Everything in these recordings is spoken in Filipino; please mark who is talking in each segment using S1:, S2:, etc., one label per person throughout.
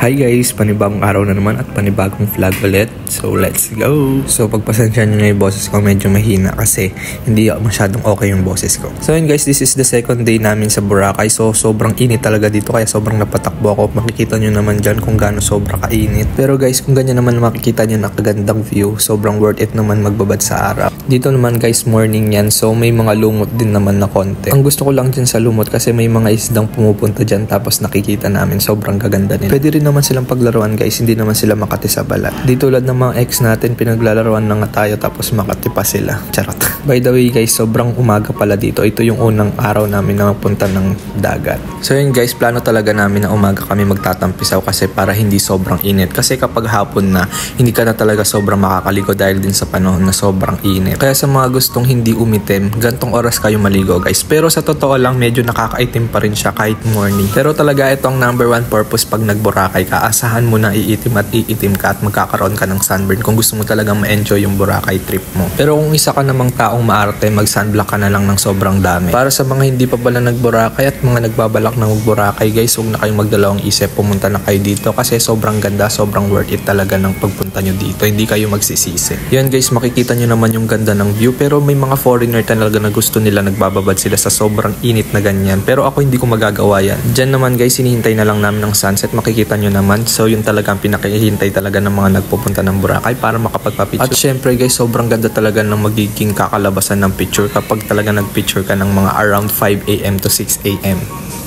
S1: Hi guys, panibagong araw na naman at panibagong vlog ulit. So let's go! So pagpasensya nyo na yung boses ko, medyo mahina kasi hindi masyadong okay yung boses ko. So yun guys, this is the second day namin sa Boracay. So sobrang init talaga dito kaya sobrang napatakbo ako. Makikita nyo naman dyan kung gaano sobrang kainit. Pero guys, kung ganyan naman makikita nyo na kagandang view, sobrang worth it naman magbabad sa araw. Dito naman guys, morning yan. So may mga lumot din naman na konti. Ang gusto ko lang dyan sa lumot kasi may mga isdang pumupunta dyan tapos nakikita namin sobrang gaganda nila. Pwede rin naman silang paglaruan guys, hindi naman sila makati sa balat. Di tulad ng mga ex natin, pinaglalaruan na nga tayo tapos makati pa sila. Charot. By the way guys, sobrang umaga pala dito. Ito yung unang araw namin na mapunta ng dagat. So yun guys, plano talaga namin na umaga kami magtatampisaw kasi para hindi sobrang init. Kasi kapag hapon na, hindi ka na talaga sobrang makakaligo dahil din sa panahon na sobrang init. Kaya sa mga gustong hindi umitim, gantong oras kayo maligo guys. Pero sa totoo lang, medyo nakakaitim pa rin siya kahit morning. Pero talaga ito ang number one purpose pag nag-Boracay ka. Asahan mo na iitim at iitim ka at magkakaroon ka ng sunburn kung gusto mo talagang ma-enjoy yung Boracay trip mo. Pero kung isa ka namang taong maarte, mag-sunblock ka na lang ng sobrang dami. Para sa mga hindi pa pala nag-Boracay at mga nagbabalak na mag-Boracay guys, huwag na kayong magdalawang isip, pumunta na kayo dito kasi sobrang ganda, sobrang worth it talaga ng pagpunta nyo dito. Hindi kayo magsisisi. Yan guys, makikita nyo naman yung ganda ng view, pero may mga foreigner talaga na gusto nila nagbababad sila sa sobrang init na ganyan. Pero ako hindi ko magagawa yan. Diyan naman guys, hinihintay na lang namin ng sunset, makikita nyo naman. So yun talaga ang pinakihintay talaga ng mga nagpupunta ng Boracay para makapagpa-picture. At syempre guys, sobrang ganda talaga ng magiging kakalabasan ng picture kapag talaga nag-picture ka ng mga around 5 AM to 6 AM.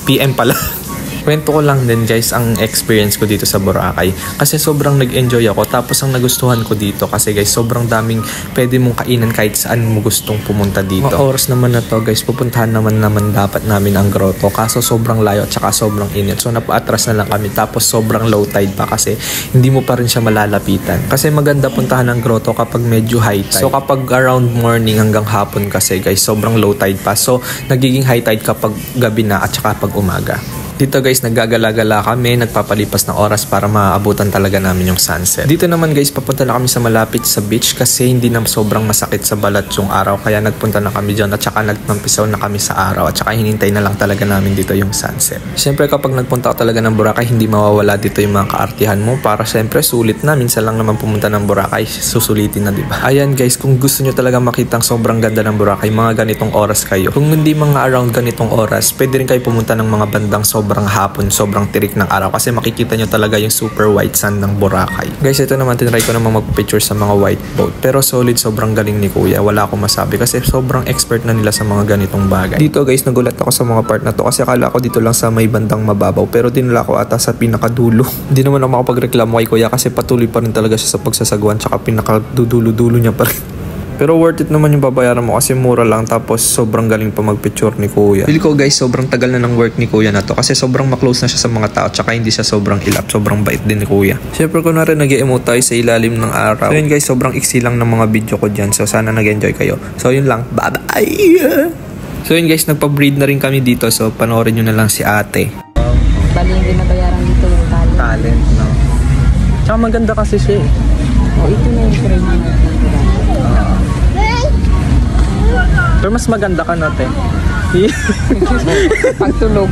S1: PM pala. Kwento ko lang din guys ang experience ko dito sa Boracay kasi sobrang nag-enjoy ako, tapos ang nagustuhan ko dito kasi guys sobrang daming pwede mong kainan kahit saan mo gustong pumunta dito. Mga oras naman na to guys, pupuntahan naman dapat namin ang grotto kaso sobrang layo at saka sobrang init, so napaatras na lang kami tapos sobrang low tide pa kasi hindi mo pa rin siya malalapitan. Kasi maganda puntahan ang grotto kapag medyo high tide. So kapag around morning hanggang hapon kasi guys sobrang low tide pa, so nagiging high tide kapag gabi na at saka pag umaga. Dito guys, naggagala-gala kami, nagpapalipas ng oras para maaabutan talaga namin yung sunset. Dito naman guys, papunta na kami sa malapit sa beach kasi hindi na sobrang masakit sa balat yung araw. Kaya nagpunta na kami dyan at saka nagtampisaw na kami sa araw at saka hinintay na lang talaga namin dito yung sunset. Siyempre kapag nagpunta ka talaga ng Boracay, hindi mawawala dito yung mga kaartihan mo para siyempre sulit na. Minsan lang naman pumunta ng Boracay, susulitin na diba? Ayan guys, kung gusto nyo talaga makitang sobrang ganda ng Boracay, mga ganitong oras kayo. Kung hindi mga around ganitong oras, pwede rin kayo pumunta ng mga bandang sobrang hapon, sobrang tirik ng araw kasi makikita nyo talaga yung super white sand ng Boracay. Guys, ito naman tinry ko naman magpicture sa mga white boat, pero solid, sobrang galing ni kuya, wala akong masabi kasi sobrang expert na nila sa mga ganitong bagay. Dito guys, nagulat ako sa mga part na to kasi akala ko dito lang sa may bandang mababaw, pero dinala ko ata sa pinakadulo. Hindi naman ako makapagreklamo kay kuya kasi patuloy pa rin talaga siya sa pagsasagwan, tsaka pinakadudulo-dulo niya pa rin. Pero worth it naman yung babayaran mo kasi mura lang tapos sobrang galing pa magpicture ni kuya. Feel ko guys, sobrang tagal na ng work ni kuya na to kasi sobrang maklose na siya sa mga tao tsaka hindi siya sobrang ilap, sobrang bait din ni kuya. Siyempre ko na rin nag-emote tayo sa ilalim ng araw. So yun guys, sobrang iksi lang ng mga video ko dyan, so sana nag-enjoy kayo. So yun lang, bye bye! So yun guys, nagpa-breed na rin kami dito, so panoorin nyo na lang si ate.
S2: Bali yung binabayaran dito yung talent.
S1: Talent, no? Tsaka maganda kasi siya eh.
S2: Oh, ito na yung training natin.
S1: Pero mas maganda ka natin.
S2: Pagtulog.